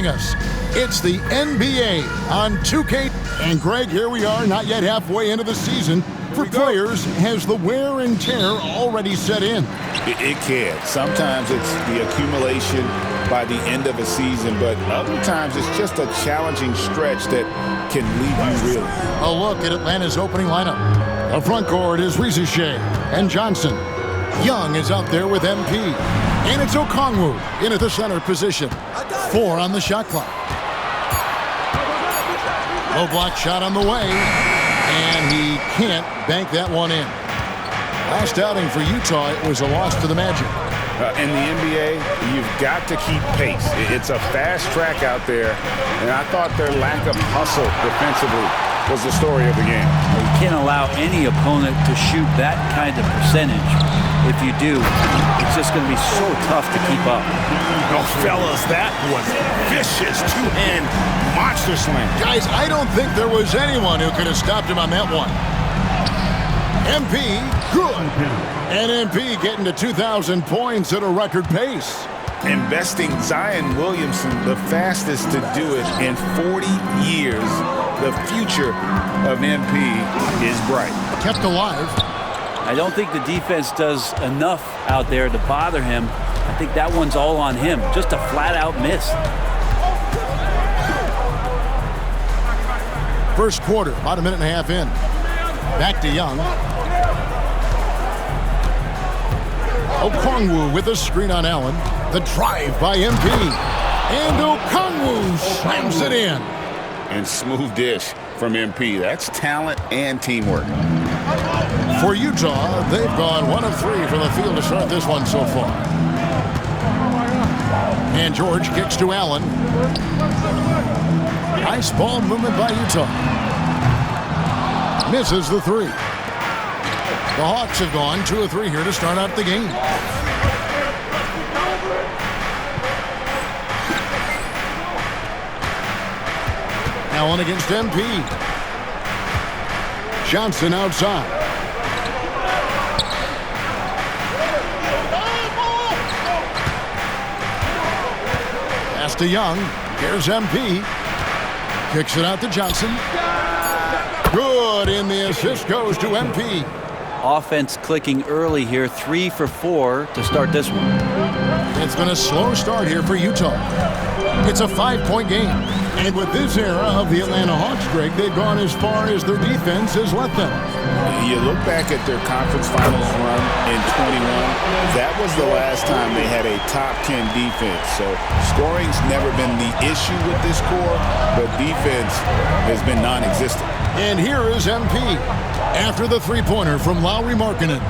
Us. It's the NBA on 2K. And Greg, here we are, not yet halfway into the season. For players, has the wear and tear already set in? It can. Sometimes it's the accumulation by the end of a season, but other times it's just a challenging stretch that can leave you reeling. A look at Atlanta's opening lineup. The front court is Rizier and Johnson. Young is out there with MP. And it's Okongwu in at the center position. 4 on the shot clock. Low block shot on the way. And he can't bank that one in. Last outing for Utah, it was a loss to the Magic. In the NBA, you've got to keep pace. It's a fast track out there, and I thought their lack of hustle defensively was the story of the game. You can't allow any opponent to shoot that kind of percentage. If you do, it's just going to be so tough to keep up. Oh, fellas, that was vicious two-hand monster slam. Guys, I don't think there was anyone who could have stopped him on that one. MP, good. And MP getting to 2,000 points at a record pace. Investing Zion Williamson, the fastest to do it in 40 years. The future of MP is bright. Kept alive. I don't think the defense does enough out there to bother him. I think that one's all on him. Just a flat-out miss. First quarter, about a minute and a half in. Back to Young. Okongwu with a screen on Allen. The drive by MP. And Okongwu slams it in. And smooth dish from MP. That's talent and teamwork. For Utah, they've gone 1 of 3 from the field to start this one so far. And George kicks to Allen. Nice ball movement by Utah. Misses the 3. The Hawks have gone 2 of 3 here to start out the game. Allen against MP. Johnson outside. Pass to Young. Here's MP. Kicks it out to Johnson. Good, and the assist goes to MP. Offense clicking early here, 3 for 4 to start this one. It's been a slow start here for Utah. It's a 5-point game. And with this era of the Atlanta Hawks, Greg, they've gone as far as their defense has let them. You look back at their conference finals run in 21. That was the last time they had a top 10 defense. So scoring's never been the issue with this core, but defense has been non-existent. And here is MP. After the three-pointer from Lauri Markkanen.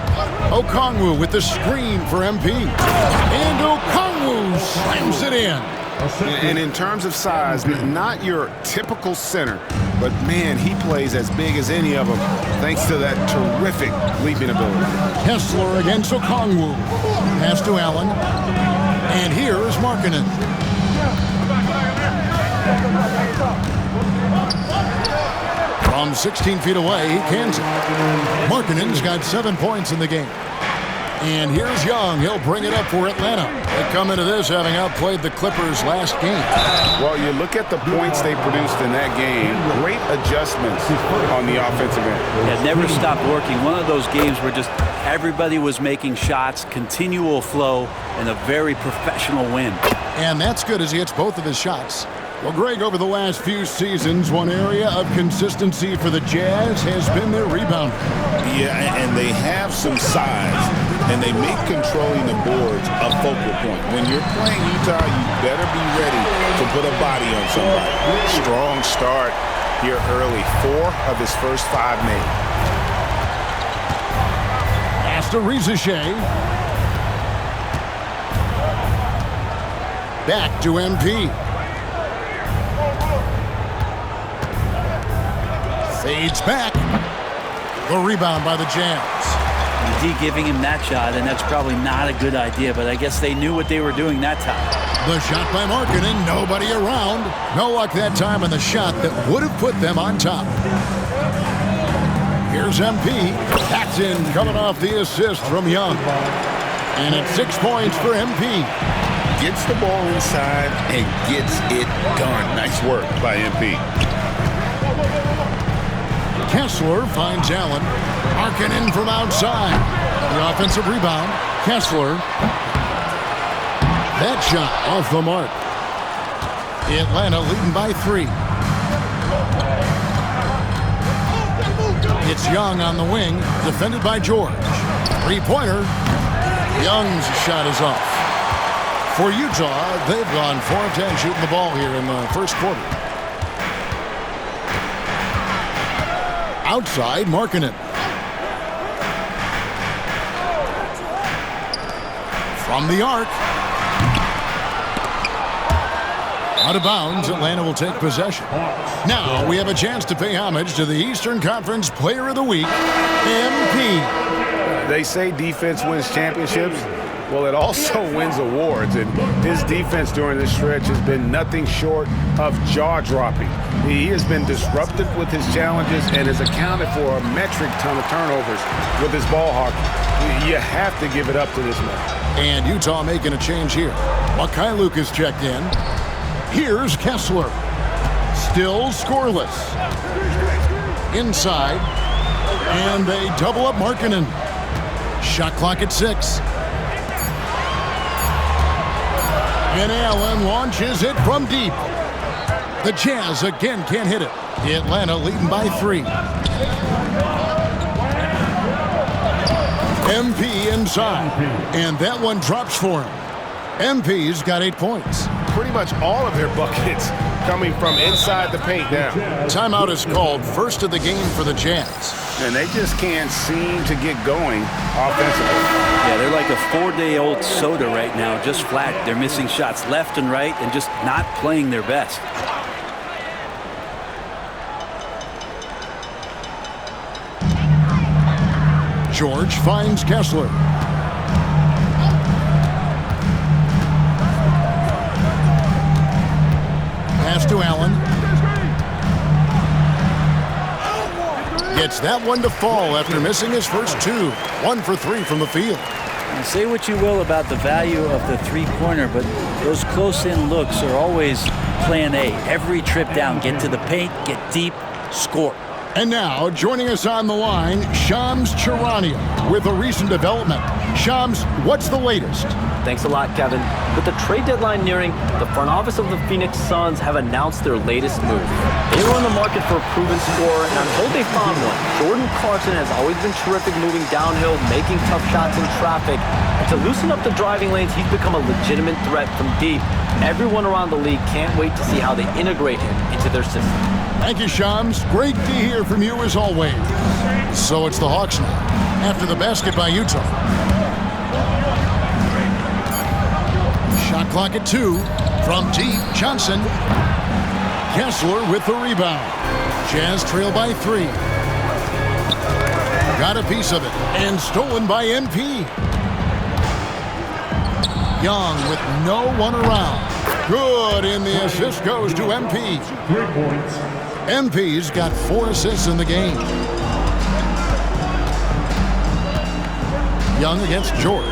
Okongwu with the screen for MP. And Okongwu slams it in. And in terms of size, not your typical center, but man, he plays as big as any of them thanks to that terrific leaping ability. Kessler against Okongwu. Pass to Allen. And here is Markkanen. From 16 feet away, he cans it. Markkanen's got 7 points in the game. And here's Young. He'll bring it up for Atlanta. They come into this having outplayed the Clippers last game. Well, you look at the points they produced in that game. Great adjustments on the offensive end. It never stopped working. One of those games where just everybody was making shots, continual flow, and a very professional win. And that's good as he hits both of his shots. Well, Greg, over the last few seasons, one area of consistency for the Jazz has been their rebound. Yeah, and they have some size, and they make controlling the boards a focal point. When you're playing Utah, you better be ready to put a body on somebody. Strong start here early. 4 of his first 5 made. Pass to Rizier. Back to MP. Fades back. The rebound by the Jazz. D giving him that shot, and that's probably not a good idea, but I guess they knew what they were doing that time. The shot by Markkanen, nobody around. No luck that time on the shot that would have put them on top. Here's MP. Paxson coming off the assist from Young. And it's 6 points for MP. gets the ball inside and gets it done. Nice work by MP. Kessler finds Allen. Markkanen from outside. The offensive rebound. Kessler. That shot off the mark. Atlanta leading by 3. It's Young on the wing, defended by George. Three-pointer. Young's shot is off. For Utah, they've gone 4 of 10 shooting the ball here in the first quarter. Outside, Markkanen. From the arc. Out of bounds, Atlanta will take possession. Now we have a chance to pay homage to the Eastern Conference Player of the Week, MP. They say defense wins championships. Well, it also wins awards, and his defense during this stretch has been nothing short of jaw-dropping. He has been disruptive with his challenges and has accounted for a metric ton of turnovers with his ball hockey. You have to give it up to this man. And Utah making a change here. Mikhailuk is checked in. Here's Kessler. Still scoreless. Inside. And they double up Markkanen. Shot clock at 6. And Allen launches it from deep. The Jazz again can't hit it. Atlanta leading by 3. MP inside. And that one drops for him. MP's got 8 points. Pretty much all of their buckets coming from inside the paint now. Timeout is called, first of the game for the Jazz. And they just can't seem to get going offensively. Yeah, they're like a 4-day-old soda right now, just flat. They're missing shots left and right and just not playing their best. George finds Kessler. Pass to Allen. Gets that one to fall after missing his first 2. 1 for 3 from the field. Now, say what you will about the value of the three-pointer, but those close-in looks are always plan A. Every trip down, get to the paint, get deep, score. And now, joining us on the line, Shams Charania with a recent development. Shams, what's the latest? Thanks a lot, Kevin. With the trade deadline nearing, the front office of the Phoenix Suns have announced their latest move. They were in the market for a proven scorer, and until they found one, Jordan Clarkson has always been terrific moving downhill, making tough shots in traffic. And to loosen up the driving lanes, he's become a legitimate threat from deep. Everyone around the league can't wait to see how they integrate him into their system. Thank you, Shams. Great to hear from you as always. So it's the Hawks now, after the basket by Utah. Shot clock at 2. From deep, Johnson. Kessler with the rebound. Jazz trail by 3. Got a piece of it, and stolen by MP. Young with no one around. Good, and the assist goes to MP. 3 points. MP's got 4 assists in the game. Young against George.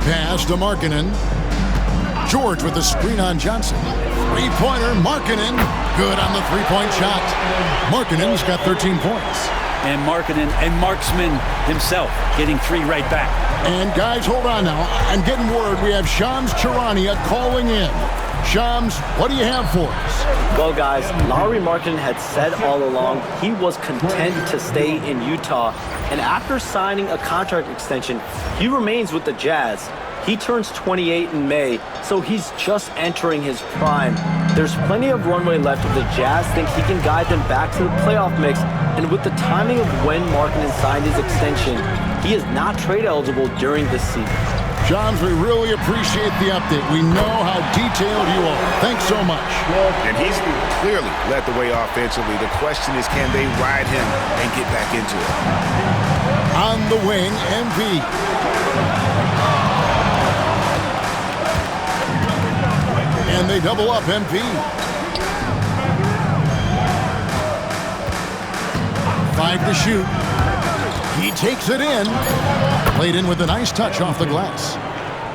Pass to Markkanen. George with the screen on Johnson. Three-pointer, Markkanen. Good on the three-point shot. Markkanen's got 13 points. And Markkanen and Marksman himself getting 3 right back. And guys, hold on now. I'm getting word we have Shams Charania calling in. Shams, what do you have for us? Well, guys, Lauri Markkanen had said all along he was content to stay in Utah. And after signing a contract extension, he remains with the Jazz. He turns 28 in May, so he's just entering his prime. There's plenty of runway left if the Jazz think he can guide them back to the playoff mix. And with the timing of when Markkanen signed his extension, he is not trade eligible during this season. Shams, we really appreciate the update. We know how detailed you are. Thanks so much. And he's clearly led the way offensively. The question is, can they ride him and get back into it? On the wing, MP. And they double up MP. 5 to shoot. He takes it in. Played in with a nice touch off the glass.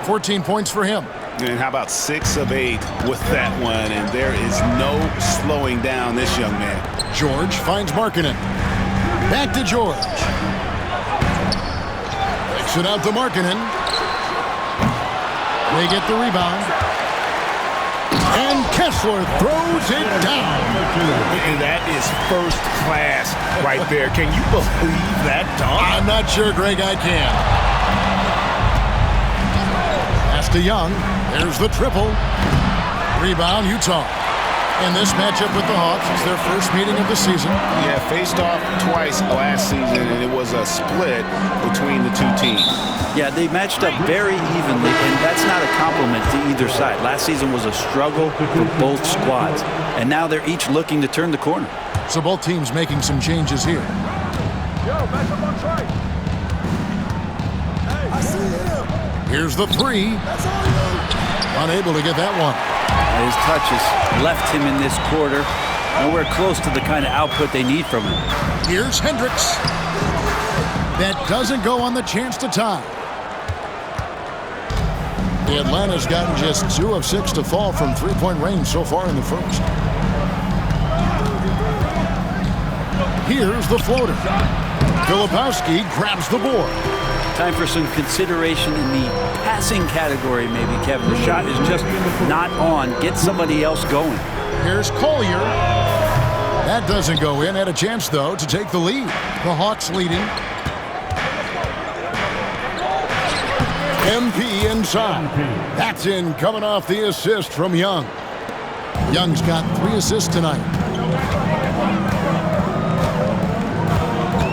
14 points for him. And how about 6 of 8 with that one? And there is no slowing down this young man. George finds Markkanen. Back to George. Kicks it out to Markkanen. They get the rebound. And Kessler throws it down. And that is first class right there. Can you believe that dunk? I'm not sure, Greg, I can. Pass to Young. There's the triple. Rebound, Utah. In this matchup with the Hawks, it's their first meeting of the season. Yeah, faced off twice last season, and it was a split between the two teams. Yeah, they matched up very evenly, and that's not a compliment to either side. Last season was a struggle for both squads, and now they're each looking to turn the corner. So both teams making some changes here. Here's the three. Unable to get that one. His touches left him in this quarter. Nowhere close to the kind of output they need from him. Here's Hendricks. That doesn't go on the chance to tie. Atlanta's gotten just 2 of 6 to fall from three-point range so far in the first. Here's the floater. Filipowski grabs the board. Time for some consideration in the passing category, maybe, Kevin. The shot is just not on. Get somebody else going. Here's Collier. That doesn't go in. Had a chance, though, to take the lead. The Hawks leading. MP inside. That's in, coming off the assist from Young. Young's got 3 assists tonight.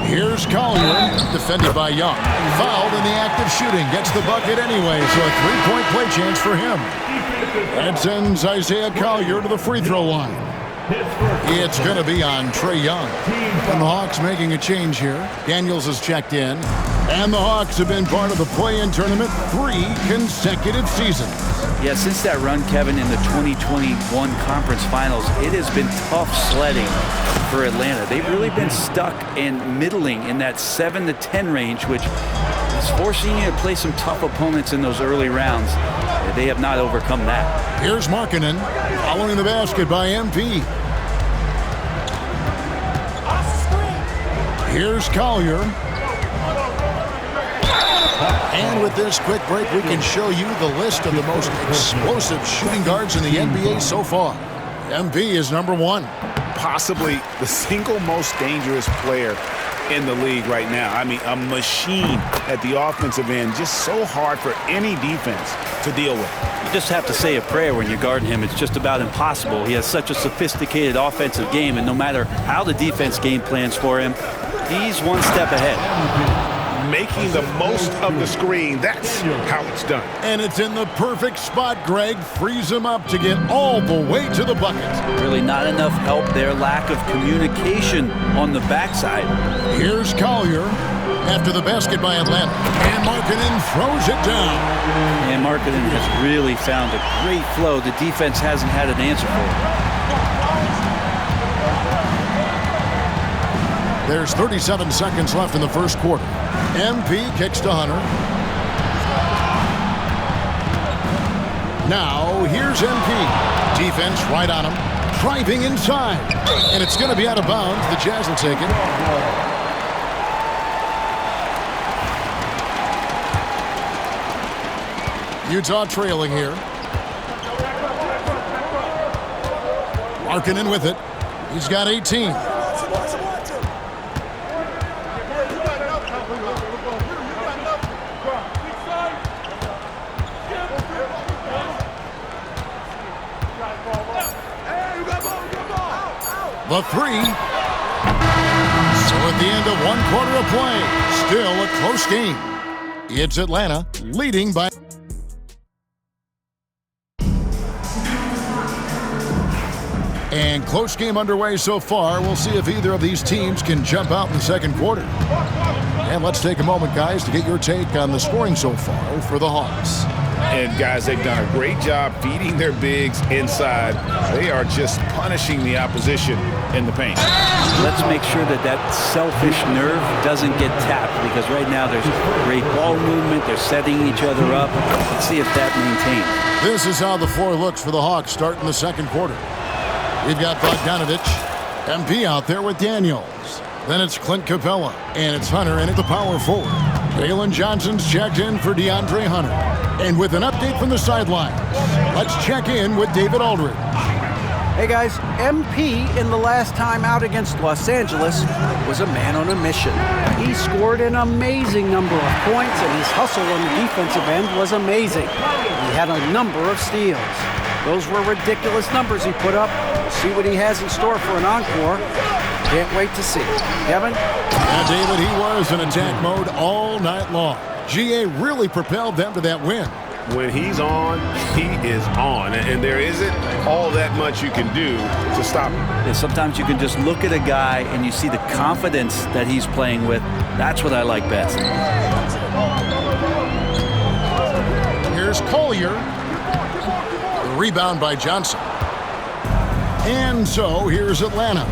Here's Collier, defended by Young. Fouled in the act of shooting. Gets the bucket anyway, so a 3-point play chance for him. That sends Isaiah Collier to the free throw line. It's going to be on Trae Young. And the Hawks making a change here. Daniels has checked in. And the Hawks have been part of the play-in tournament 3 consecutive seasons. Yeah, since that run, Kevin, in the 2021 Conference Finals, it has been tough sledding for Atlanta. They've really been stuck and middling in that 7 to 10 range, which is forcing you to play some tough opponents in those early rounds. They have not overcome that. Here's Markkanen, following the basket by MP. Here's Collier. And with this quick break, we can show you the list of the most explosive shooting guards in the NBA so far. MP is number 1. Possibly the single most dangerous player in the league right now. I mean, a machine at the offensive end, just so hard for any defense to deal with. You just have to say a prayer when you're guarding him. It's just about impossible. He has such a sophisticated offensive game, and no matter how the defense game plans for him, he's one step ahead. Making the most of the screen. That's how it's done. And it's in the perfect spot, Greg. Frees him up to get all the way to the bucket. Really not enough help there. Lack of communication on the backside. Here's Collier after the basket by Atlanta. And Markkanen throws it down. And Markkanen has really found a great flow the defense hasn't had an answer for. There's 37 seconds left in the first quarter. MP kicks to Hunter. Now, here's MP. Defense right on him. Driving inside. And it's going to be out of bounds. The Jazz will take it. Utah trailing here. Markkanen with it. He's got 18. The three. So at the end of 1 quarter of play, still a close game. It's Atlanta leading by. And close game underway so far. We'll see if either of these teams can jump out in the second quarter. And let's take a moment, guys, to get your take on the scoring so far for the Hawks. And guys, they've done a great job feeding their bigs inside. They are just punishing the opposition in the paint. Let's make sure that that selfish nerve doesn't get tapped, because right now there's great ball movement. They're setting each other up. Let's see if that maintains. This is how the floor looks for the Hawks starting the second quarter. We've got Bogdanovic, MP out there with Daniels. Then it's Clint Capella, and it's Hunter in at the power forward. Jalen Johnson's checked in for DeAndre Hunter. And with an update from the sidelines, let's check in with David Aldridge. Hey guys, MP in the last time out against Los Angeles was a man on a mission. He scored an amazing number of points, and his hustle on the defensive end was amazing. He had a number of steals. Those were ridiculous numbers he put up. We'll see what he has in store for an encore. Can't wait to see. Kevin? Yeah, David, he was in attack mode all night long. GA really propelled them to that win. When he's on, he is on. And there isn't all that much you can do to stop him. Yeah, sometimes you can just look at a guy and you see the confidence that he's playing with. That's what I like best. Here's Collier. The rebound by Johnson. And so here's Atlanta.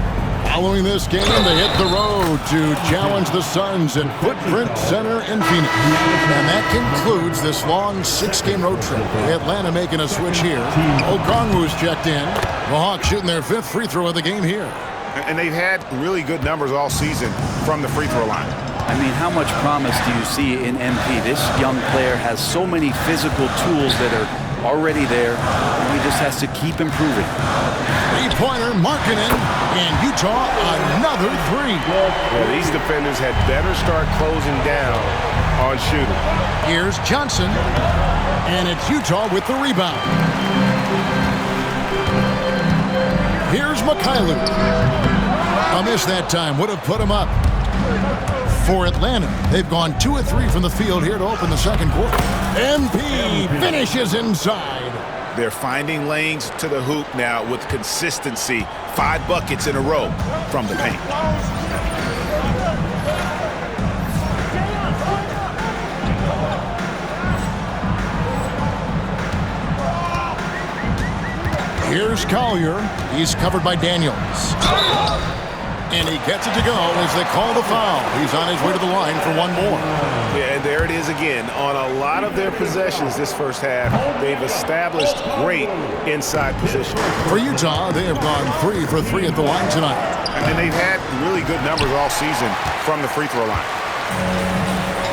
Following this game, they hit the road to challenge the Suns at Footprint Center in Phoenix. And that concludes this long 6-game road trip. Atlanta making a switch here. Okongwu's checked in. The Hawks shooting their 5th free throw of the game here. And they've had really good numbers all season from the free throw line. I mean, how much promise do you see in MP? This young player has so many physical tools that are already there, and he just has to keep improving. Three-pointer, Markkanen, and Utah another 3. Well, these defenders had better start closing down on shooting. Here's Johnson, and it's Utah with the rebound. Here's Mikhailuk. A miss that time would have put him up. For Atlanta, they've gone 2 of 3 from the field here to open the second quarter. MP finishes inside. They're finding lanes to the hoop now with consistency. 5 buckets in a row from the paint. Here's Collier. He's covered by Daniels. And he gets it to go as they call the foul. He's on his way to the line for one more. Yeah, and there it is again. On a lot of their possessions this first half, they've established great inside position. For Utah, they have gone 3 for 3 at the line tonight. And they've had really good numbers all season from the free throw line.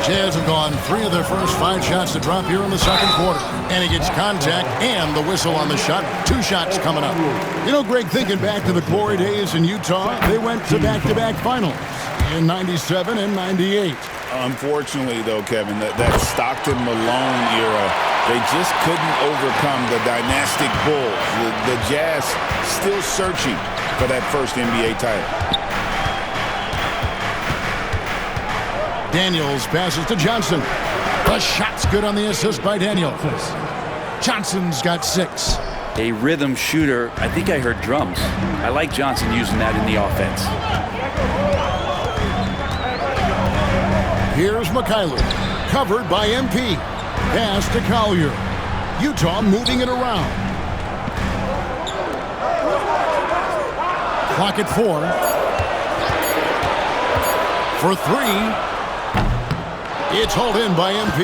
Jazz have gone 3 of their first 5 shots to drop here in the second quarter. And he gets contact and the whistle on the shot. 2 shots coming up. You know, Greg, thinking back to the glory days in Utah, they went to back-to-back finals in 97 and 98. Unfortunately, though, Kevin, that Stockton-Malone era, they just couldn't overcome the dynastic Bulls. The Jazz still searching for that first NBA title. Daniels passes to Johnson. The shot's good on the assist by Daniels. Johnson's got 6. A rhythm shooter. I think I heard drums. I like Johnson using that in the offense. Here's Mikhailuk, covered by MP. Pass to Collier. Utah moving it around. Clock at 4. For 3. It's hauled in by MP.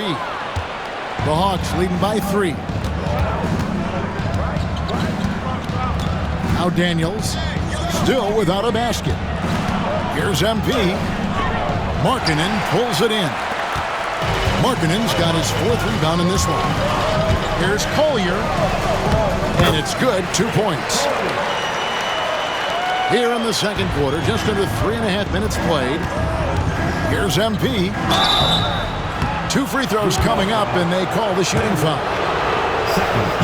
The Hawks leading by 3. Now Daniels, still without a basket. Here's MP. Markkanen pulls it in. Markkanen's got his 4th rebound in this one. Here's Collier, and it's good, 2 points. Here in the second quarter, just under 3.5 minutes played. Here's MP. 2 free throws coming up, and they call the shooting foul.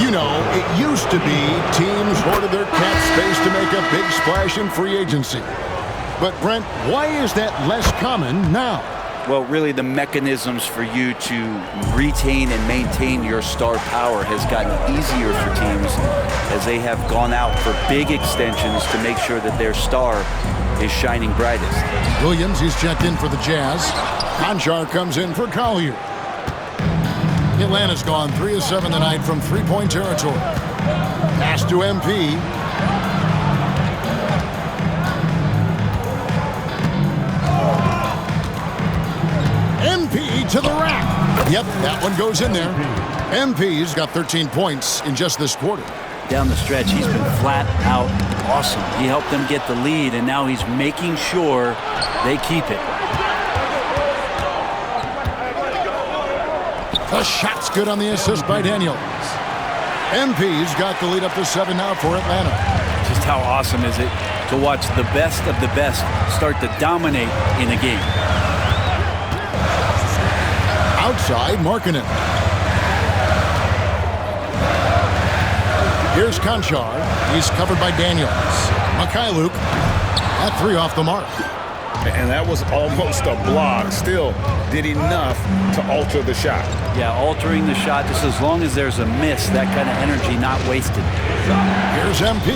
You know, it used to be teams hoarded their cap space to make a big splash in free agency. But, Brent, why is that less common now? Well, really, the mechanisms for you to retain and maintain your star power has gotten easier for teams as they have gone out for big extensions to make sure that their star is shining brightest. Williams, he's checked in for the Jazz. Konchar comes in for Collier. Atlanta's gone 3 of 7 tonight from three-point territory. Pass to MP. MP to the rack. Yep, that one goes in there. MP's got 13 points in just this quarter. Down the stretch, he's been flat out awesome. He helped them get the lead, and now he's making sure they keep it. The shot's good on the assist by Daniels. MP's got the lead up to 7 now for Atlanta. Just how awesome is it to watch the best of the best start to dominate in a game. Outside, Markkanen. Here's Konchar. He's covered by Daniels. Mikhailuk. That three off the mark. And that was almost a block. Still did enough to alter the shot. Yeah, altering the shot just as long as there's a miss, that kind of energy not wasted. Here's MP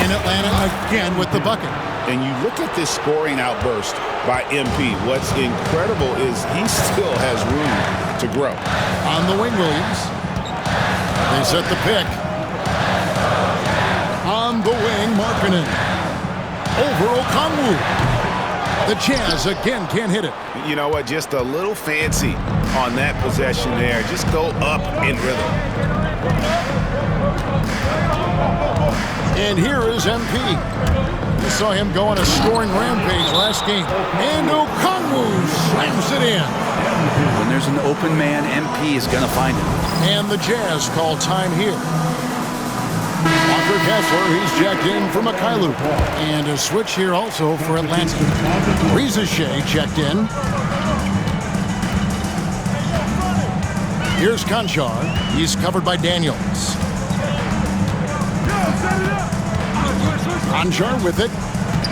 in Atlanta again with the bucket. And you look at this scoring outburst by MP. What's incredible is he still has room to grow. On the wing, Williams. They set the pick. On the wing, Markkanen. Over Okongwu. The Jazz again can't hit it. You know what? Just a little fancy on that possession there. Just go up in rhythm. And here is MP. We saw him go on a scoring rampage last game. And Okongwu slams it in. When there's an open man, MP is going to find it. And the Jazz call time here. Walker Kessler, he's checked in for Mikhailuk. And a switch here also for Atlanta. Rizachet checked in. Here's Konchar. He's covered by Daniels. Konchar with it.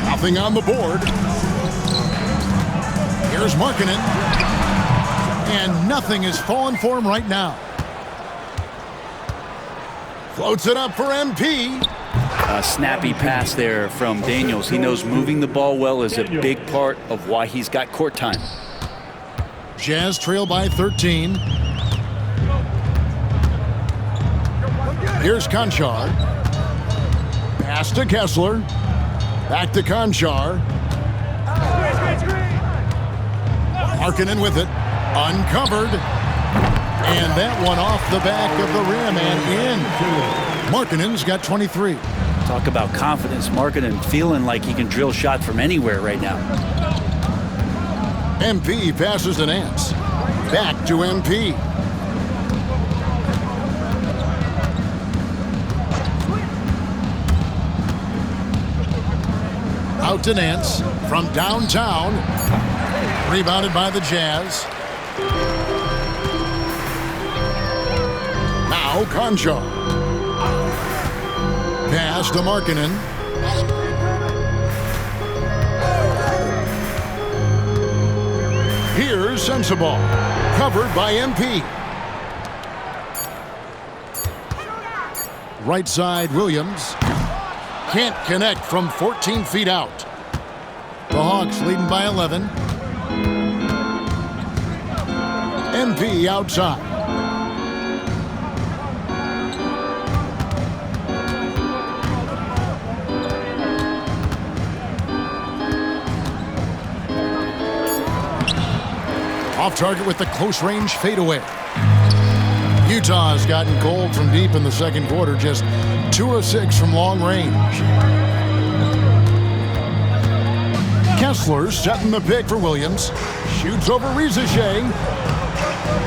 Nothing on the board. Here's Markkanen. And nothing is falling for him right now. Floats it up for MP. A snappy pass there from Daniels. He knows moving the ball well is a big part of why he's got court time. Jazz trail by 13. Here's Konchar. Pass to Kessler. Back to Konchar. Markkanen with it. Uncovered. And that one off the back of the rim and in. Markkanen's got 23. Talk about confidence. Markkanen feeling like he can drill shots from anywhere right now. MP passes to Nance. Back to MP. Out to Nance from downtown. Rebounded by the Jazz. Now Konchar. Pass to Markkanen. Here's Sensabaugh. Covered by MP. Right side, Williams. Can't connect from 14 feet out. The Hawks leading by 11. MP outside. Off target with the close-range fadeaway. Utah has gotten cold from deep in the second quarter, just 2 of 6 from long range. Kessler setting the pick for Williams. Shoots over Rizachet.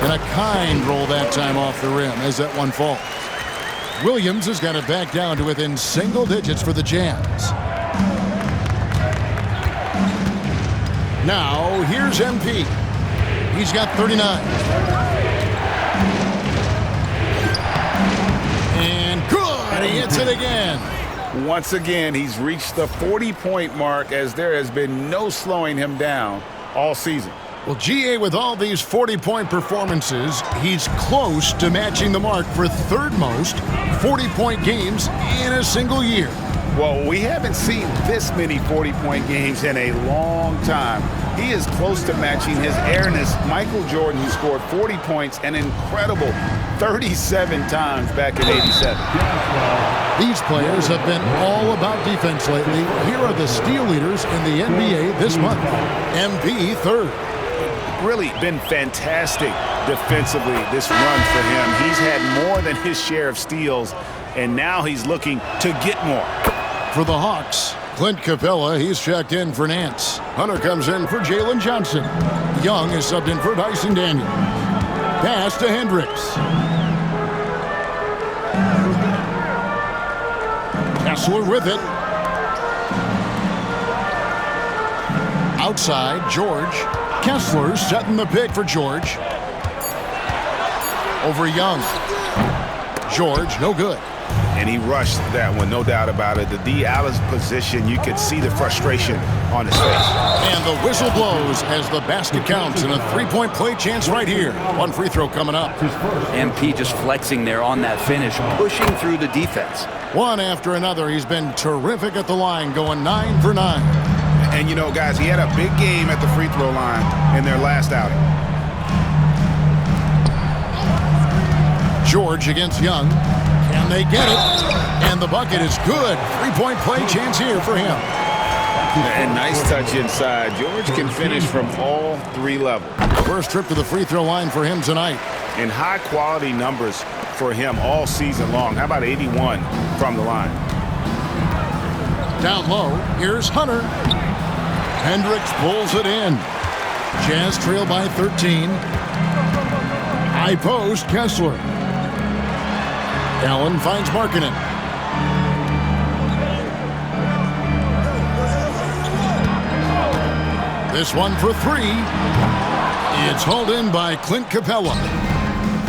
And a kind roll that time off the rim as that one falls. Williams has got it back down to within single digits for the Jazz. Now, here's MP. He's got 39. And good, he hits it again. Once again, he's reached the 40-point mark as there has been no slowing him down all season. Well, GA, with all these 40-point performances, he's close to matching the mark for third most 40-point games in a single year. Well, we haven't seen this many 40-point games in a long time. he is close to matching his airness, Michael Jordan, who scored 40 points an incredible 37 times back in '87. These players have been all about defense lately. Here are the steal leaders in the NBA this month. MP third. Really been fantastic defensively this run for him. He's had more than his share of steals, and now he's looking to get more. For the Hawks, Clint Capella, he's checked in for Nance. Hunter comes in for Jalen Johnson. Young is subbed in for Dyson Daniel. Pass to Hendricks. Kessler with it. Outside, George. Kessler setting the pick for George. Over Young. George, no good. And he rushed that one, no doubt about it. The D out of position, you could see the frustration on his face. And the whistle blows as the basket counts, and a three-point play chance right here. One free throw coming up. MP just flexing there on that finish, pushing through the defense. One after another, he's been terrific at the line, going 9 for 9. And, you know, guys, he had a big game at the free throw line in their last outing. George against Young. Can they get it? And the bucket is good. Three-point play chance here for him. And nice touch inside. George can finish from all three levels. First trip to the free throw line for him tonight. And high-quality numbers for him all season long. How about 81 from the line? Down low, here's Hunter. Hendricks pulls it in. Jazz trail by 13. High post, Kessler. Allen finds Markkanen. This one for three. It's hauled in by Clint Capella.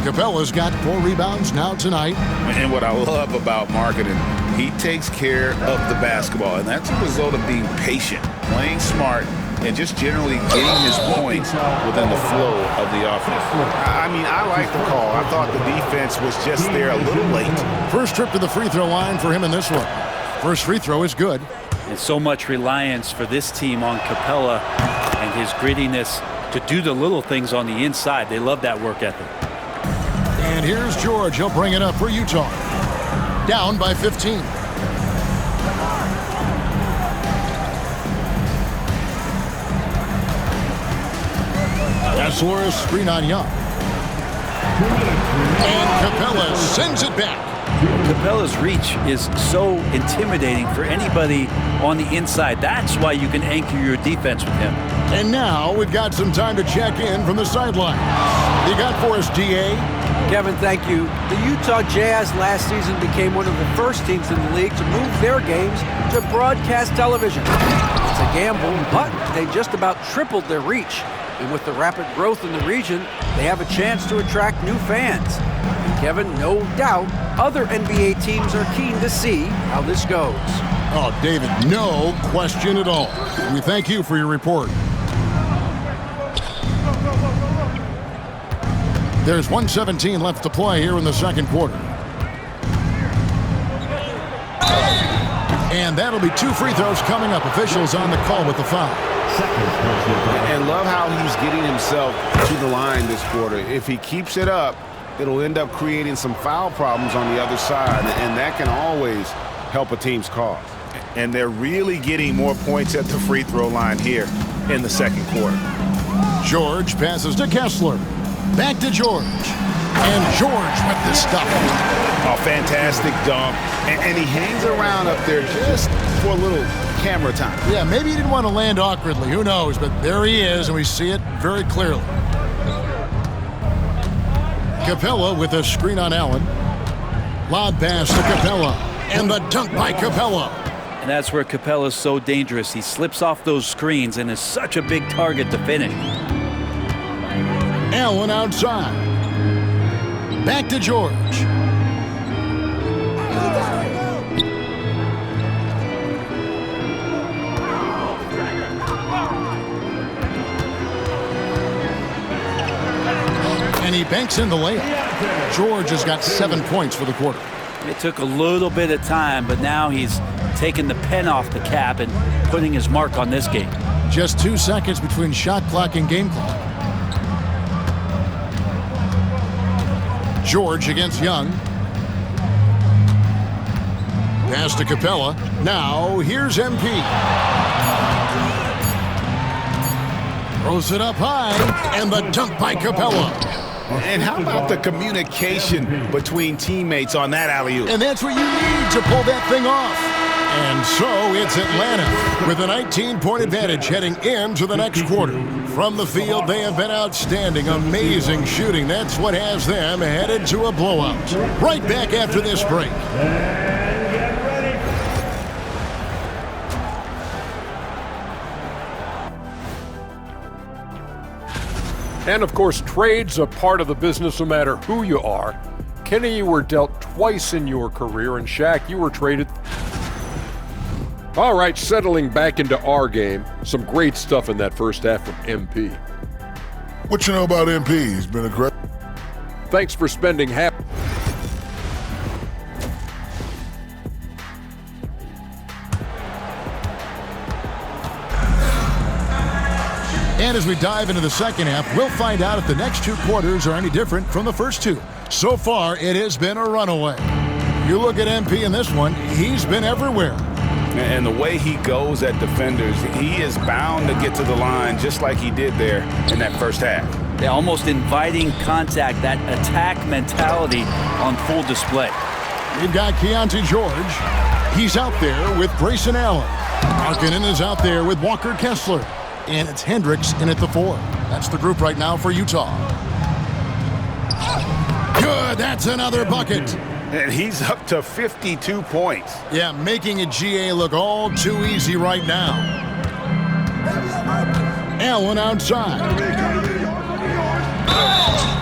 Capella's got 4 rebounds now tonight. And what I love about Markkanen, he takes care of the basketball, and that's a result of being patient, playing smart, and just generally getting his points within the flow of the offense. I mean, I like the call. I thought the defense was just there a little late. First trip to the free throw line for him in this one. First free throw is good. And so much reliance for this team on Capella and his grittiness to do the little things on the inside. They love that work ethic. And here's George. He'll bring it up for Utah. Down by 15. Kessler screen on Young. And Capella sends it back. Capella's reach is so intimidating for anybody on the inside. That's why you can anchor your defense with him. And now we've got some time to check in from the sideline. You got for us, DA? Kevin, thank you. The Utah Jazz last season became one of the first teams in the league to move their games to broadcast television. It's a gamble, but they just about tripled their reach. And with the rapid growth in the region, they have a chance to attract new fans. And Kevin, no doubt, other NBA teams are keen to see how this goes. Oh, David, no question at all. We thank you for your report. There's 1:17 left to play here in the second quarter. And that'll be 2 free throws coming up. Officials on the call with the foul. And love how he's getting himself to the line this quarter. If he keeps it up, it'll end up creating some foul problems on the other side, and that can always help a team's cause. And they're really getting more points at the free throw line here in the second quarter. George passes to Kessler. Back to George. And George with the stuff. A fantastic dunk. And he hangs around up there just for a little camera time. Yeah, maybe he didn't want to land awkwardly. Who knows? But there he is, and we see it very clearly. Capella with a screen on Allen. Lob pass to Capella. And the dunk by Capella. And that's where Capella's so dangerous. He slips off those screens and is such a big target to finish. Allen outside. Back to George. And he banks in the layup. George has got 7 points for the quarter. It took a little bit of time, but now he's taking the pen off the cap and putting his mark on this game. Just 2 seconds between shot clock and game clock. George against Young. Pass to Capella. Now here's MP. Throws it up high, and the dunk by Capella. And how about the communication between teammates on that alley-oop? And that's what you need to pull that thing off. And so it's Atlanta with a 19-point advantage heading into the next quarter. From the field, they have been outstanding, amazing shooting. That's what has them headed to a blowout. Right back after this break. And of course, trades are part of the business no matter who you are. Kenny, you were dealt twice in your career, and Shaq, you were traded. All right, settling back into our game. Some great stuff in that first half from MP. What you know about MP? He's been a great. Thanks for spending half. And as we dive into the second half, we'll find out if the next 2 quarters are any different from the first 2. So far, it has been a runaway. You look at MP in this one, he's been everywhere. And the way he goes at defenders, he is bound to get to the line just like he did there in that first half. They're almost inviting contact, that attack mentality on full display. We've got Keontae George. He's out there with Grayson Allen. Markkanen is out there with Walker Kessler. And it's Hendricks in at the 4. That's the group right now for Utah. Good, that's another bucket. And he's up to 52 points. Yeah, making a GA look all too easy right now. Allen outside.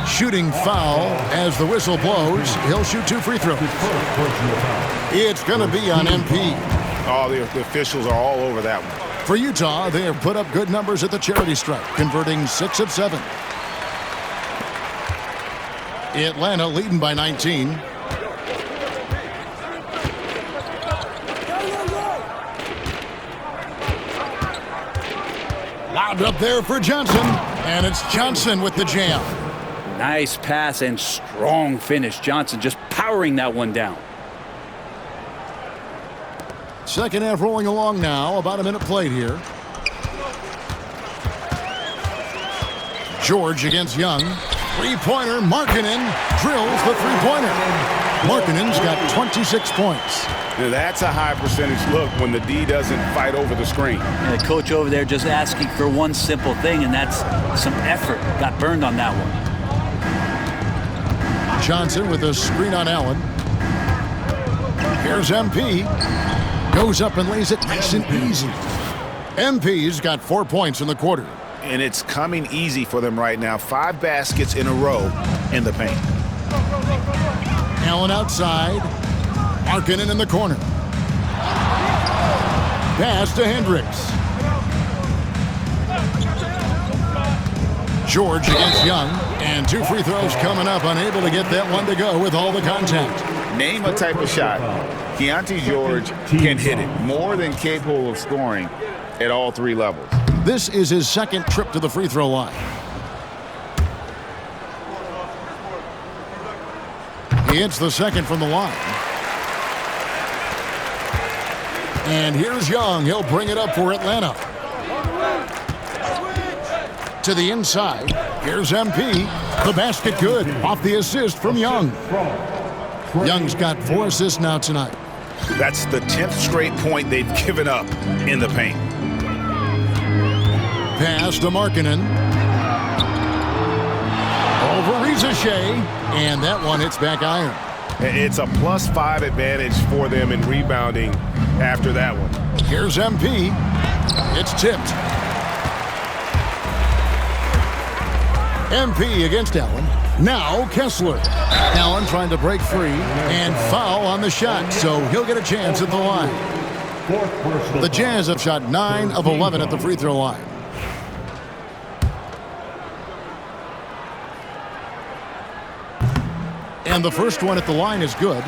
Shooting foul as the whistle blows. He'll shoot 2 free throws. It's going to be on MP. Oh, the officials are all over that one. For Utah, they have put up good numbers at the charity stripe, converting 6 of 7. Atlanta leading by 19. Lobbed up there for Johnson, and it's Johnson with the jam. Nice pass and strong finish. Johnson just powering that one down. Second half rolling along now. About a minute played here. George against Young. Three-pointer. Markkanen drills the three-pointer. Markkanen's got 26 points. Now that's a high percentage look when the D doesn't fight over the screen. And the coach over there just asking for one simple thing, and that's some effort. Got burned on that one. Johnson with a screen on Allen. Here's MP. Goes up and lays it nice and easy. MP's got 4 points in the quarter. And it's coming easy for them right now. 5 baskets in a row in the paint. Allen outside. Markkanen in the corner. Pass to Hendricks. George against Young. And 2 free throws coming up. Unable to get that one to go with all the contact. Name a type of shot. Keontae George can hit it. More than capable of scoring at all 3 levels. This is his second trip to the free throw line. He hits the second from the line. And here's Young. He'll bring it up for Atlanta. To the inside. Here's MP. The basket good. Off the assist from Young. Young's got 4 assists now tonight. That's the 10th straight point they've given up in the paint. Pass to Markkanen. Over Rizachet. And that one hits back iron. It's a +5 advantage for them in rebounding after that one. Here's MP. It's tipped. MP against Allen. Now Kessler. Allen trying to break free and foul on the shot, so he'll get a chance at the line. The Jazz have shot 9 of 11 at the free throw line. And the first one at the line is good.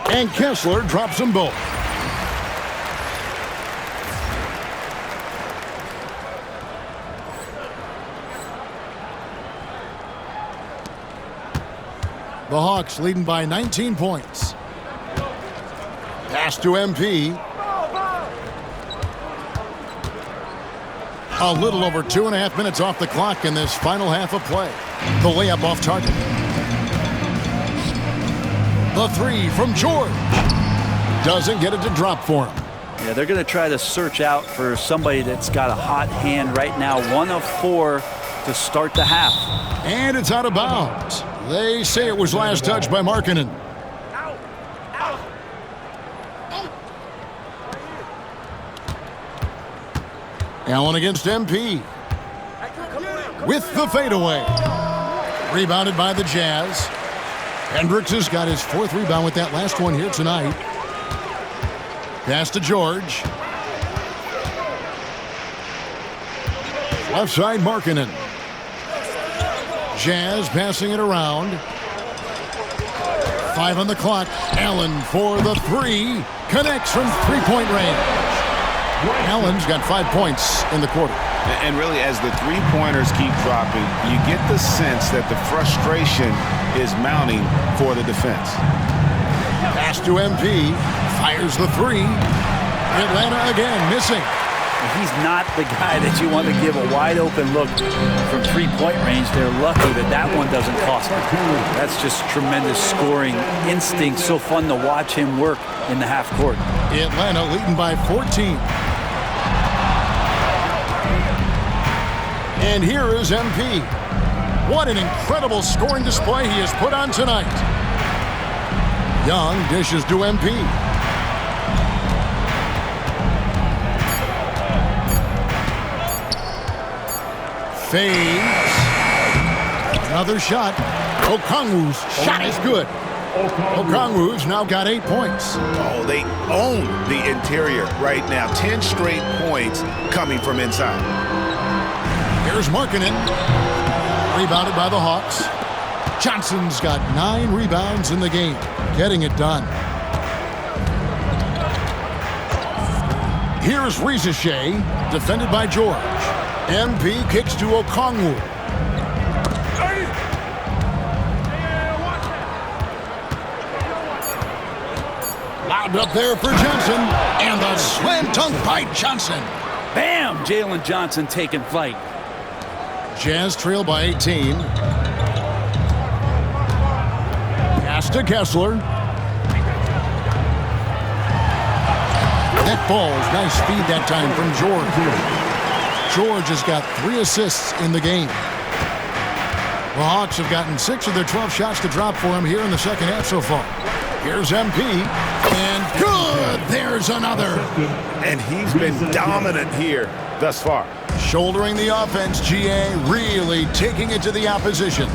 And Kessler drops them both. The Hawks leading by 19 points. Pass to MP. A little over 2.5 minutes off the clock in this final half of play. The layup off target. The three from George. Doesn't get it to drop for him. Yeah, they're going to try to search out for somebody that's got a hot hand right now. 1 of 4 to start the half. And it's out of bounds. They say it was last touched by Markkanen. Allen against MP. With the fadeaway. Rebounded by the Jazz. Hendricks has got his 4th rebound with that last one here tonight. Pass to George. Left side Markkanen. Jazz passing it around. 5 on the clock. Allen for the 3. Connects from 3-point range. Allen's got 5 points in the quarter. And really, as the three-pointers keep dropping, you get the sense that the frustration is mounting for the defense. Pass to MP. Fires the 3. Atlanta again missing. He's not the guy that you want to give a wide-open look from 3-point range. They're lucky that that one doesn't cost them. That's just tremendous scoring instinct. So fun to watch him work in the half court. Atlanta leading by 14. And here is MP. What an incredible scoring display he has put on tonight. Young dishes to MP. Fades. Another shot. Okongwu's shot is good. Okongwu's now got 8 points. Oh, they own the interior right now. 10 straight points coming from inside. Here's Markkanen. Rebounded by the Hawks. Johnson's got 9 rebounds in the game. Getting it done. Here's Risache. Defended by George. MP kicks to Okongwu. Lobbed up there for Johnson. And the slam dunk by Johnson. Bam! Jalen Johnson taking flight. Jazz trail by 18. Pass to Kessler. That ball's nice feed that time from George. George has got 3 assists in the game. The Hawks have gotten 6 of their 12 shots to drop for him here in the second half so far. Here's MP. And good! There's another. And he's been dominant here thus far. Shouldering the offense, GA really taking it to the opposition.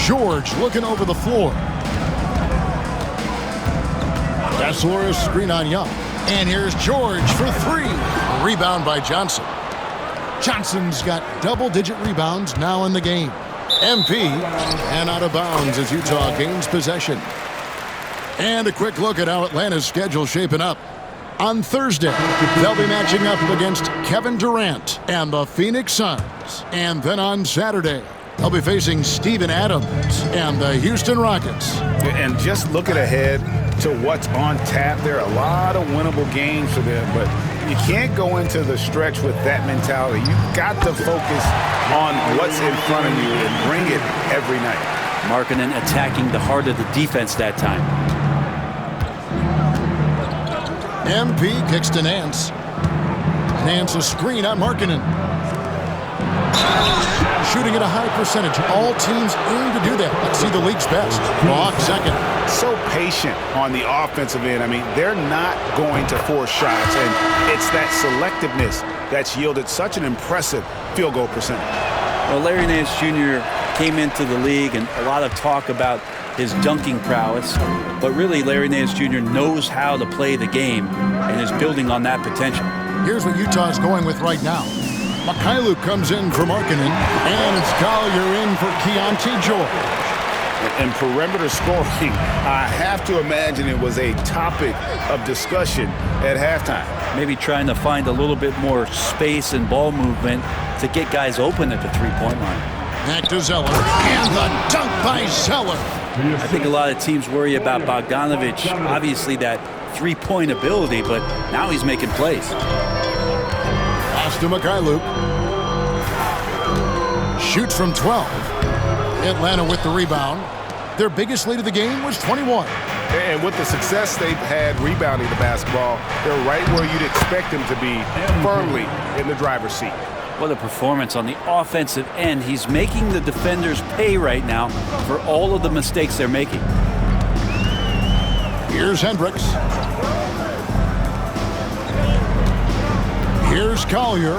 George looking over the floor. Kessler is screen on Young. And here's George for 3. Rebound by Johnson. Johnson's got double-digit rebounds now in the game. MP and out of bounds as Utah gains possession. And a quick look at how Atlanta's schedule shaping up. On Thursday, they'll be matching up against Kevin Durant and the Phoenix Suns. And then on Saturday, they'll be facing Steven Adams and the Houston Rockets. And just looking ahead to what's on tap, there are a lot of winnable games for them, but you can't go into the stretch with that mentality. You've got to focus on what's in front of you and bring it every night. Markkanen attacking the heart of the defense that time. MP kicks to Nance. Nance a screen on Markkanen. Shooting at a high percentage. All teams aim to do that. Let's see the league's best. Hawks second. So patient on the offensive end. I mean, they're not going to force shots, and it's that selectiveness that's yielded such an impressive field goal percentage. Well, Larry Nance Jr. came into the league, and a lot of talk about his dunking prowess, but really Larry Nance Jr. knows how to play the game and is building on that potential. Here's what Utah's going with right now. Mikhailuk comes in for Markkanen, and it's Collier in for Keontae George. And perimeter scoring, I have to imagine it was a topic of discussion at halftime. Maybe trying to find a little bit more space and ball movement to get guys open at the three-point line. Back to Zeller. And the dunk by Zeller. I think a lot of teams worry about Bogdanovic, obviously that three-point ability, but now he's making plays. Pass to Mikhailuk. Shoots from 12. Atlanta with the rebound. Their biggest lead of the game was 21. And with the success they've had rebounding the basketball, they're right where you'd expect them to be, firmly in the driver's seat. What a performance on the offensive end. He's making the defenders pay right now for all of the mistakes they're making. Here's Hendricks. Here's Collier.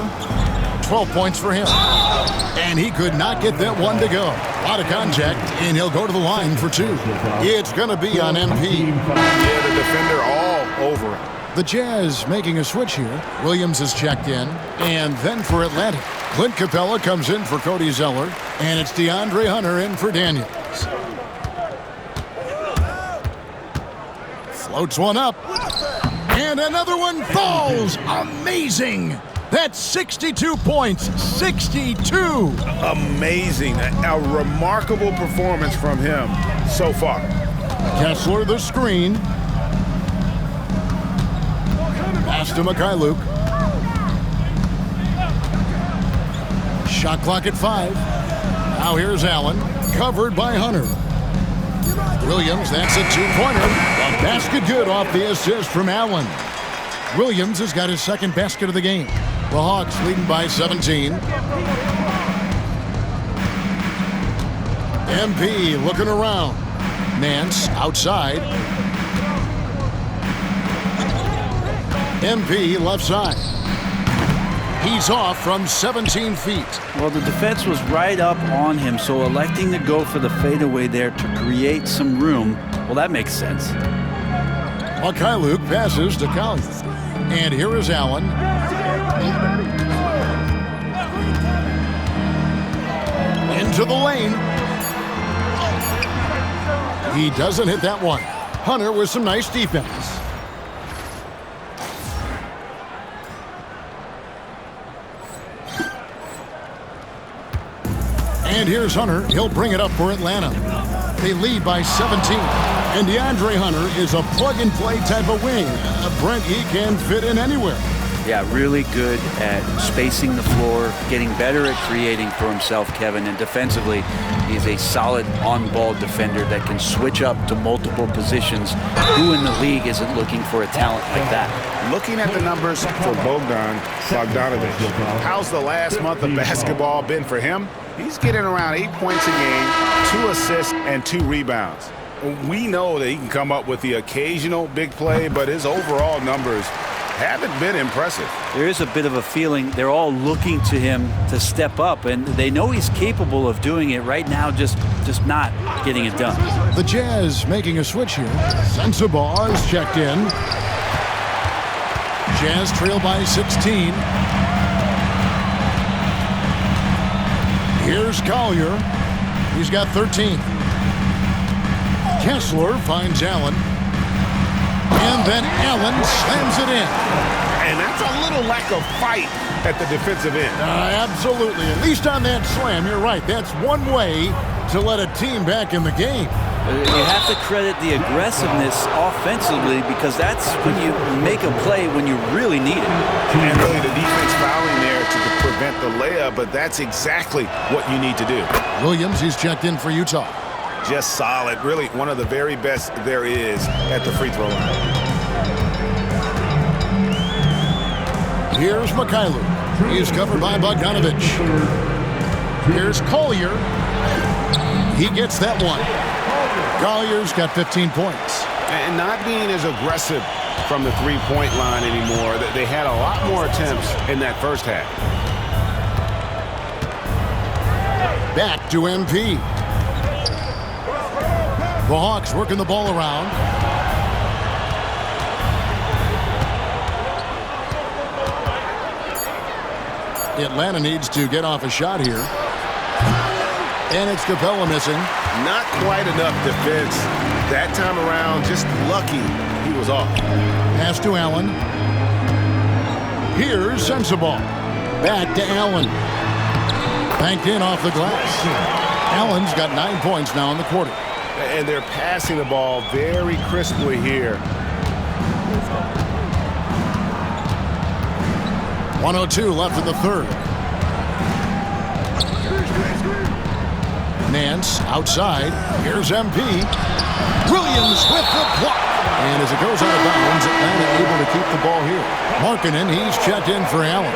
12 points for him. And he could not get that one to go. Out of contact, and he'll go to the line for two. It's going to be on MP. Yeah, the defender all over him. The Jazz making a switch here. Williams is checked in. And then for Atlanta, Clint Capella comes in for Cody Zeller. And it's DeAndre Hunter in for Daniels. Floats one up. And another one falls. Amazing. That's 62 points. 62. Amazing. A remarkable performance from him so far. Kessler the screen. Pass to Mikhailuk. Shot clock at 5. Now here's Allen. Covered by Hunter. Williams, that's a two-pointer. A basket good off the assist from Allen. Williams has got his second basket of the game. The Hawks leading by 17. MP looking around. Nance outside. MP left side. He's off from 17 feet. Well, the defense was right up on him, so electing to go for the fadeaway there to create some room, well, that makes sense. Mikhailuk passes to Collier. And here is Allen. Into the lane. He doesn't hit that one. Hunter with some nice defense. And here's Hunter. He'll bring it up for Atlanta. They lead by 17. And DeAndre Hunter is a plug-and-play type of wing. Brent, he can fit in anywhere. Yeah, really good at spacing the floor, getting better at creating for himself, Kevin. And defensively, he's a solid on-ball defender that can switch up to multiple positions. Who in the league isn't looking for a talent like that? Looking at the numbers for Bogdanovic, how's the last month of basketball been for him? He's getting around 8 points a game, 2 assists, and 2 rebounds. We know that he can come up with the occasional big play, but his overall numbers haven't been impressive. There is a bit of a feeling they're all looking to him to step up, and they know he's capable of doing it right now, just not getting it done. The Jazz making a switch here. Sensabaugh is checked in. Jazz trail by 16. Here's Collier. He's got 13. Kessler finds Allen. And then Allen slams it in. And that's a little lack of fight at the defensive end. Absolutely. At least on that slam, you're right. That's one way to let a team back in the game. You have to credit the aggressiveness offensively, because that's when you make a play when you really need it. And really the defense fouling there to prevent the layup, but that's exactly what you need to do. Williams, he's checked in for Utah. Just solid. Really one of the very best there is at the free throw line. Here's Mikhailuk. He's covered by Bogdanovic. Here's Collier. He gets that one. Collier's got 15 points. And not being as aggressive from the three-point line anymore. They had a lot more attempts in that first half. Back to MP. The Hawks working the ball around. Atlanta needs to get off a shot here. And it's Capella missing. Not quite enough defense that time around. Just lucky he was off. Pass to Allen. Here's Sensabaugh. Back to Allen. Banked in off the glass. Allen's got 9 points now in the quarter. And they're passing the ball very crisply here. 1:02 left in the third. Nance outside. Here's MP. Williams with the block. And as it goes out of bounds, Atlanta able to keep the ball here. Markkanen, he's checked in for Allen.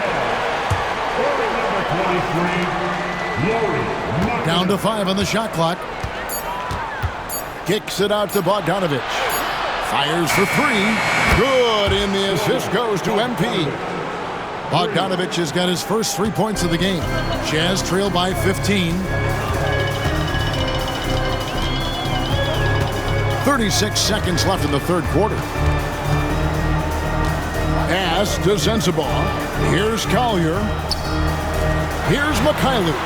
Down to 5 on the shot clock. Kicks it out to Bogdanovic. Fires for 3. Good, and the assist goes to MP. Bogdanovic has got his first 3 points of the game. Jazz trail by 15. 36 seconds left in the third quarter. Pass to Sensabaugh. Here's Collier. Here's Mykhailiuk.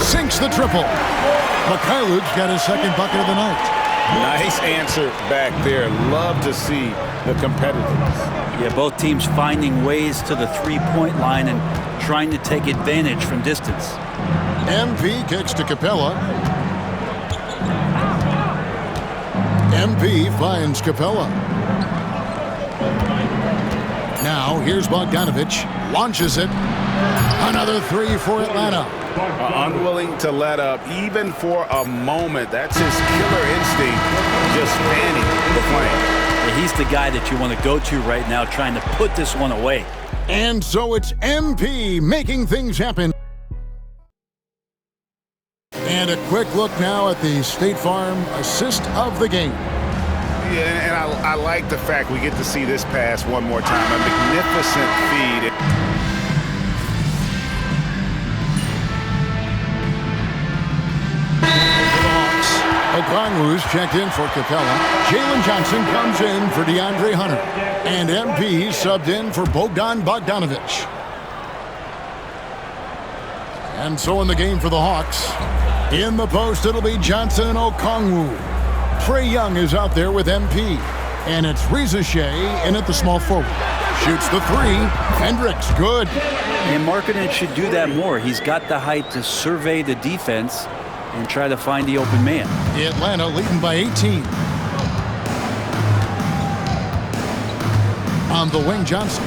Sinks the triple. Mykhailiuk's got his second bucket of the night. Nice answer back there. Love to see the competitiveness. Yeah, both teams finding ways to the three-point line and trying to take advantage from distance. MP kicks to Capella. MP finds Capella. Now here's Bogdanovic. Launches it. Another 3 for Atlanta. Unwilling to let up even for a moment. That's his killer instinct, just fanning the flame. Yeah, he's the guy that you want to go to right now trying to put this one away. And so it's MP making things happen. And a quick look now at the State Farm assist of the game. Yeah, and I like the fact we get to see this pass one more time. A magnificent feed. Okongwu's checked in for Capella. Jalen Johnson comes in for DeAndre Hunter. And MP subbed in for Bogdan Bogdanovic. And so in the game for the Hawks, in the post it'll be Johnson and Okongwu. Trae Young is out there with MP. And it's Reza Shea in at the small forward. Shoots the 3. Hendricks, good. And Markkanen should do that more. He's got the height to survey the defense and try to find the open man. Atlanta leading by 18. On the wing, Johnson.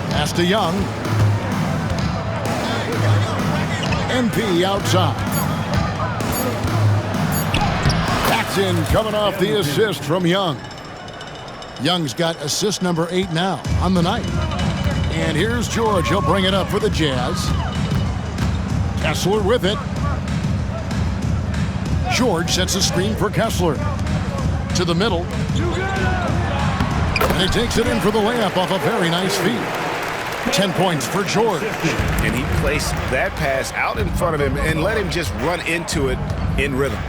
Pass to Young. MP outside. Paxson coming off the assist from Young. Young's got assist number 8 now on the night. And here's George. He'll bring it up for the Jazz. Kessler with it. George sets a screen for Kessler. To the middle. And he takes it in for the layup off a very nice feed. 10 points for George. And he placed that pass out in front of him and let him just run into it in rhythm.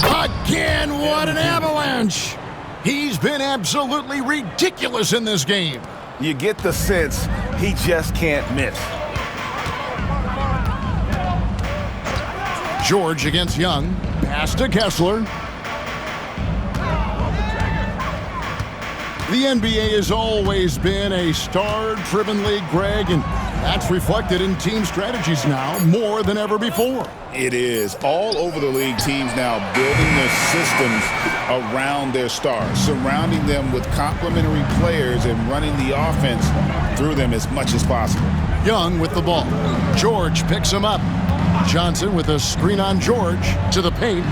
Again, what an avalanche! He's been absolutely ridiculous in this game. You get the sense he just can't miss. George against Young. Pass to Kessler. The NBA has always been a star-driven league, Greg, and that's reflected in team strategies now more than ever before. It is. All over the league, teams now building their systems around their stars, surrounding them with complementary players and running the offense through them as much as possible. Young with the ball. George picks him up. Johnson with a screen on George to the paint.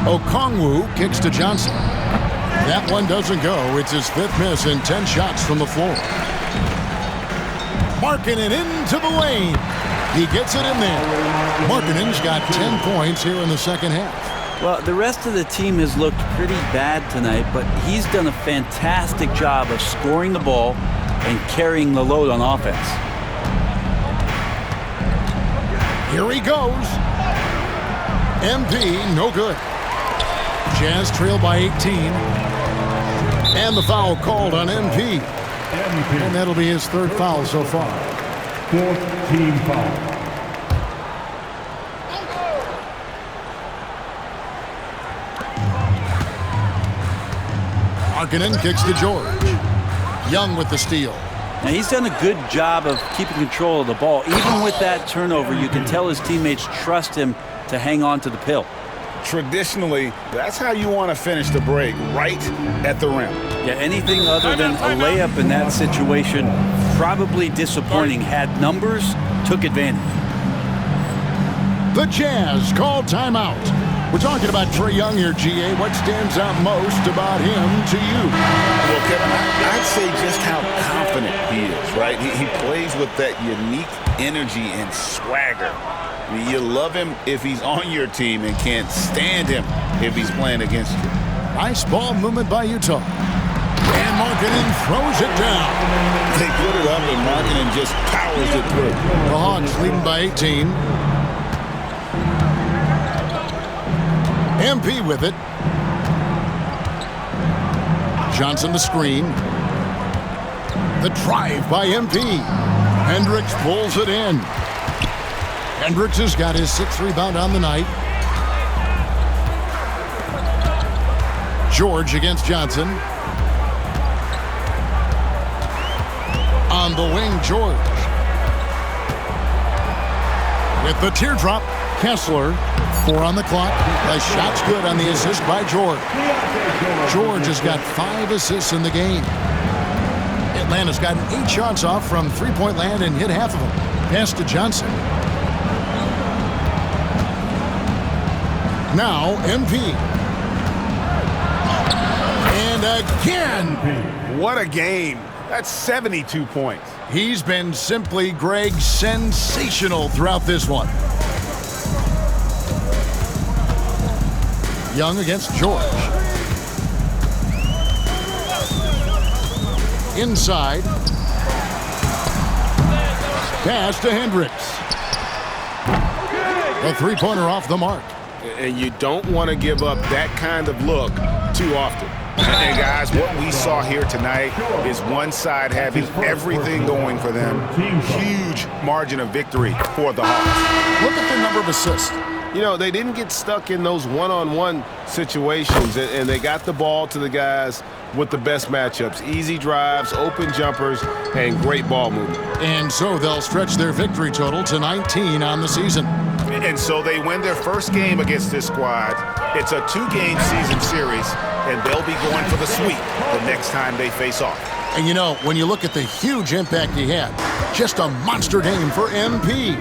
Okongwu kicks to Johnson. That one doesn't go. It's his 5th miss and 10 shots from the floor. Markkanen into the lane. He gets it in there. Markkanen's got 10 points here in the second half. Well, the rest of the team has looked pretty bad tonight, but he's done a fantastic job of scoring the ball and carrying the load on offense. Here he goes. MP, no good. Jazz trail by 18. And the foul called on MP. And that'll be his 3rd foul so far. 4th team foul. Markkanen kicks to George. Young with the steal. Now, he's done a good job of keeping control of the ball. Even with that turnover, you can tell his teammates trust him to hang on to the pill. Traditionally, that's how you want to finish the break, right at the rim. Yeah, anything other than a layup in that situation, probably disappointing. Had numbers, took advantage. The Jazz call timeout. We're talking about Trae Young here, GA. What stands out most about him to you? Well, Kevin, I'd say just how confident he is, right? He plays with that unique energy and swagger. I mean, you love him if he's on your team and can't stand him if he's playing against you. Nice ball movement by Utah. And Markkanen throws it down. They put it up and Markkanen just powers it through. The Hawks leading by 18. MP with it. Johnson the screen. The drive by MP. Hendricks pulls it in. Hendricks has got his 6th rebound on the night. George against Johnson. On the wing, George. With the teardrop, Kessler. 4 on the clock. The shot's good on the assist by George. George has got 5 assists in the game. Atlanta's gotten 8 shots off from three-point land and hit half of them. Pass to Johnson. Now, MP. And again. What a game. That's 72 points. He's been simply, Greg, sensational throughout this one. Young against George. Inside. Pass to Hendricks. A three-pointer off the mark. And you don't want to give up that kind of look too often. And guys, what we saw here tonight is one side having everything going for them. Huge margin of victory for the Hawks. Look at the number of assists. You know, they didn't get stuck in those one-on-one situations, and they got the ball to the guys with the best matchups. Easy drives, open jumpers, and great ball movement. And so they'll stretch their victory total to 19 on the season. And so they win their first game against this squad. It's a 2-game season series, and they'll be going for the sweep the next time they face off. And you know, when you look at the huge impact he had, just a monster game for MP.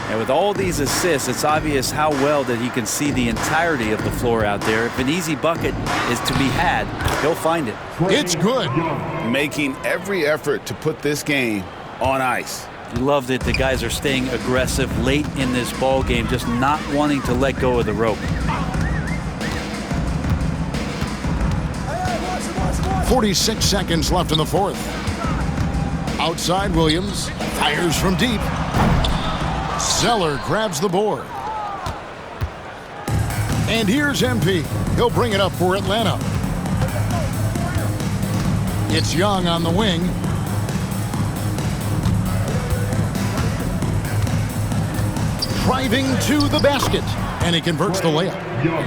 And with all these assists, it's obvious how well that he can see the entirety of the floor out there. If an easy bucket is to be had, he'll find it. It's good. Making every effort to put this game on ice. You love that the guys are staying aggressive late in this ball game, just not wanting to let go of the rope. 46 seconds left in the fourth. Outside, Williams fires from deep. Zeller grabs the board. And here's MP. He'll bring it up for Atlanta. It's Young on the wing. Driving to the basket. And he converts the layup.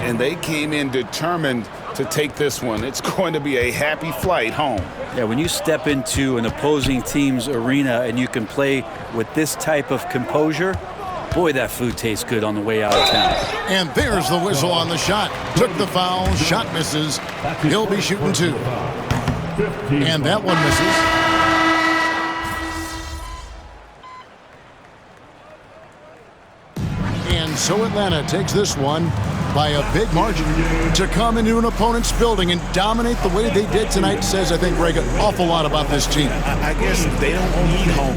And they came in determined to take this one. It's going to be a happy flight home. Yeah, when you step into an opposing team's arena and you can play with this type of composure, boy, that food tastes good on the way out of town. And there's the whistle on the shot. Took the foul, shot misses. He'll be shooting 2. And that one misses. And so Atlanta takes this one by a big margin. To come into an opponent's building and dominate the way they did tonight says, I think, Greg, an awful lot about this team. I guess they don't need home.